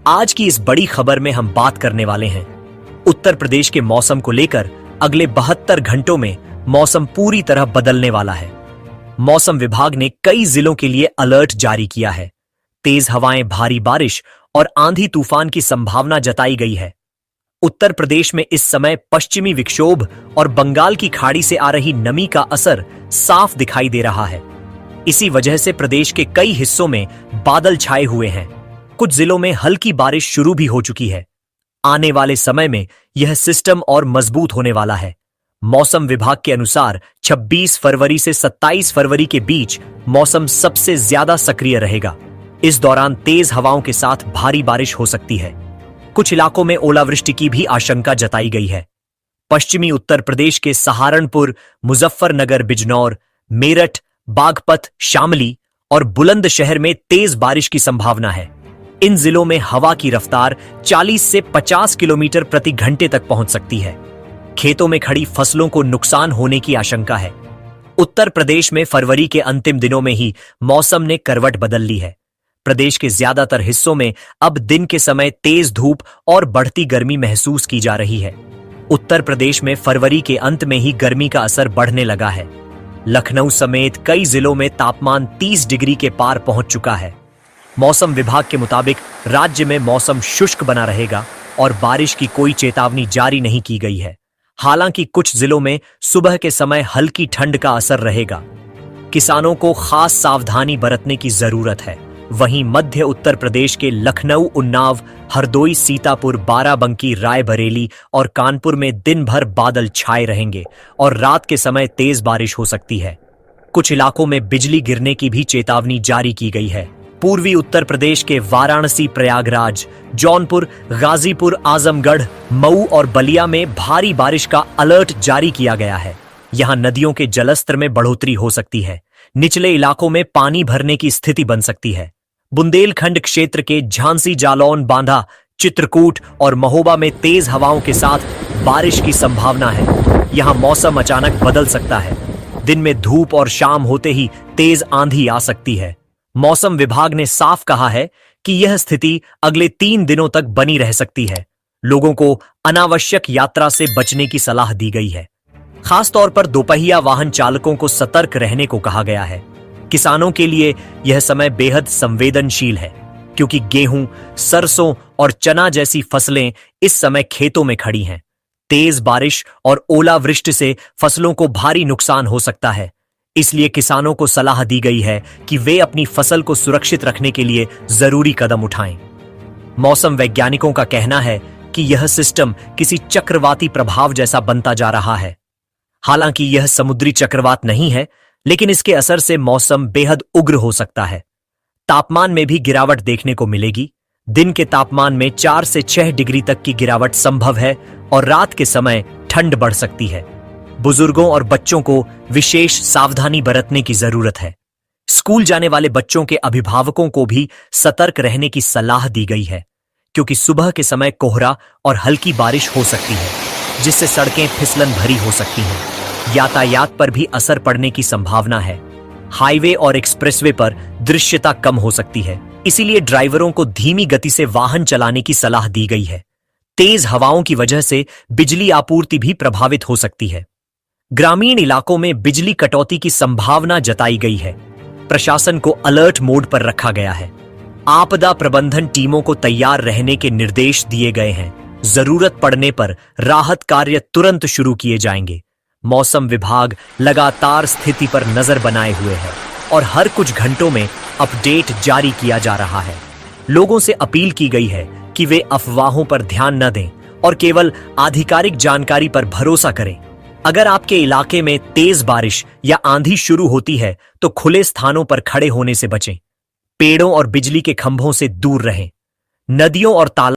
आज की इस बड़ी खबर में हम बात करने वाले हैं उत्तर प्रदेश के मौसम को लेकर। अगले 72 घंटों में मौसम पूरी तरह बदलने वाला है। मौसम विभाग ने कई जिलों के लिए अलर्ट जारी किया है। तेज हवाएं, भारी बारिश और आंधी तूफान की संभावना जताई गई है। उत्तर प्रदेश में इस समय पश्चिमी विक्षोभ और बंगाल की खाड़ी से आ रही नमी का असर साफ दिखाई दे रहा है। इसी वजह से प्रदेश के कई हिस्सों में बादल छाए हुए हैं। कुछ जिलों में हल्की बारिश शुरू भी हो चुकी है। आने वाले समय में यह सिस्टम और मजबूत होने वाला है। मौसम विभाग के अनुसार 26 फरवरी से 27 फरवरी के बीच मौसम सबसे ज्यादा सक्रिय रहेगा। इस दौरान तेज हवाओं के साथ भारी बारिश हो सकती है। कुछ इलाकों में ओलावृष्टि की भी आशंका जताई गई है। पश्चिमी उत्तर प्रदेश के सहारनपुर, मुजफ्फरनगर, बिजनौर, मेरठ, बागपत, शामली और बुलंदशहर में तेज बारिश की संभावना है। इन जिलों में हवा की रफ्तार 40 से 50 किलोमीटर प्रति घंटे तक पहुंच सकती है। खेतों में खड़ी फसलों को नुकसान होने की आशंका है। उत्तर प्रदेश में फरवरी के अंतिम दिनों में ही मौसम ने करवट बदल ली है। प्रदेश के ज्यादातर हिस्सों में अब दिन के समय तेज धूप और बढ़ती गर्मी महसूस की जा रही है। उत्तर प्रदेश में फरवरी के अंत में ही गर्मी का असर बढ़ने लगा है। लखनऊ समेत कई जिलों में तापमान 30 डिग्री के पार पहुंच चुका है। मौसम विभाग के मुताबिक राज्य में मौसम शुष्क बना रहेगा और बारिश की कोई चेतावनी जारी नहीं की गई है। हालांकि कुछ जिलों में सुबह के समय हल्की ठंड का असर रहेगा। किसानों को खास सावधानी बरतने की जरूरत है। वहीं मध्य उत्तर प्रदेश के लखनऊ, उन्नाव, हरदोई, सीतापुर, बाराबंकी, रायबरेली और कानपुर में दिन भर बादल छाए रहेंगे और रात के समय तेज बारिश हो सकती है। कुछ इलाकों में बिजली गिरने की भी चेतावनी जारी की गई है। पूर्वी उत्तर प्रदेश के वाराणसी, प्रयागराज, जौनपुर, गाजीपुर, आजमगढ़, मऊ और बलिया में भारी बारिश का अलर्ट जारी किया गया है। यहां नदियों के जलस्तर में बढ़ोतरी हो सकती है। निचले इलाकों में पानी भरने की स्थिति बन सकती है। बुंदेलखंड क्षेत्र के झांसी, जालौन, बांदा, चित्रकूट और महोबा में तेज हवाओं के साथ बारिश की संभावना है। यहां मौसम अचानक बदल सकता है। दिन में धूप और शाम होते ही तेज आंधी आ सकती है। मौसम विभाग ने साफ कहा है कि यह स्थिति अगले 3 दिनों तक बनी रह सकती है। लोगों को अनावश्यक यात्रा से बचने की सलाह दी गई है। खासतौर पर दोपहिया वाहन चालकों को सतर्क रहने को कहा गया है। किसानों के लिए यह समय बेहद संवेदनशील है, क्योंकि गेहूं, सरसों और चना जैसी फसलें इस समय खेतों में खड़ी हैं। तेज बारिश और ओलावृष्टि से फसलों को भारी नुकसान हो सकता है। इसलिए किसानों को सलाह दी गई है कि वे अपनी फसल को सुरक्षित रखने के लिए जरूरी कदम उठाएं। मौसम वैज्ञानिकों का कहना है कि यह सिस्टम किसी चक्रवाती प्रभाव जैसा बनता जा रहा है। हालांकि यह समुद्री चक्रवात नहीं है, लेकिन इसके असर से मौसम बेहद उग्र हो सकता है। तापमान में भी गिरावट देखने को मिलेगी। दिन के तापमान में 4 से 6 डिग्री तक की गिरावट संभव है और रात के समय ठंड बढ़ सकती है। बुजुर्गों और बच्चों को विशेष सावधानी बरतने की जरूरत है। स्कूल जाने वाले बच्चों के अभिभावकों को भी सतर्क रहने की सलाह दी गई है, क्योंकि सुबह के समय कोहरा और हल्की बारिश हो सकती है, जिससे सड़कें फिसलन भरी हो सकती हैं। यातायात पर भी असर पड़ने की संभावना है। हाईवे और एक्सप्रेसवे पर दृश्यता कम हो सकती है, इसीलिए ड्राइवरों को धीमी गति से वाहन चलाने की सलाह दी गई है। तेज हवाओं की वजह से बिजली आपूर्ति भी प्रभावित हो सकती है। ग्रामीण इलाकों में बिजली कटौती की संभावना जताई गई है। प्रशासन को अलर्ट मोड पर रखा गया है। आपदा प्रबंधन टीमों को तैयार रहने के निर्देश दिए गए हैं। जरूरत पड़ने पर राहत कार्य तुरंत शुरू किए जाएंगे। मौसम विभाग लगातार स्थिति पर नजर बनाए हुए है और हर कुछ घंटों में अपडेट जारी किया जा रहा है। लोगों से अपील की गई है कि वे अफवाहों पर ध्यान न दें और केवल आधिकारिक जानकारी पर भरोसा करें। अगर आपके इलाके में तेज बारिश या आंधी शुरू होती है तो खुले स्थानों पर खड़े होने से बचें। पेड़ों और बिजली के खंभों से दूर रहें। नदियों और तालाबों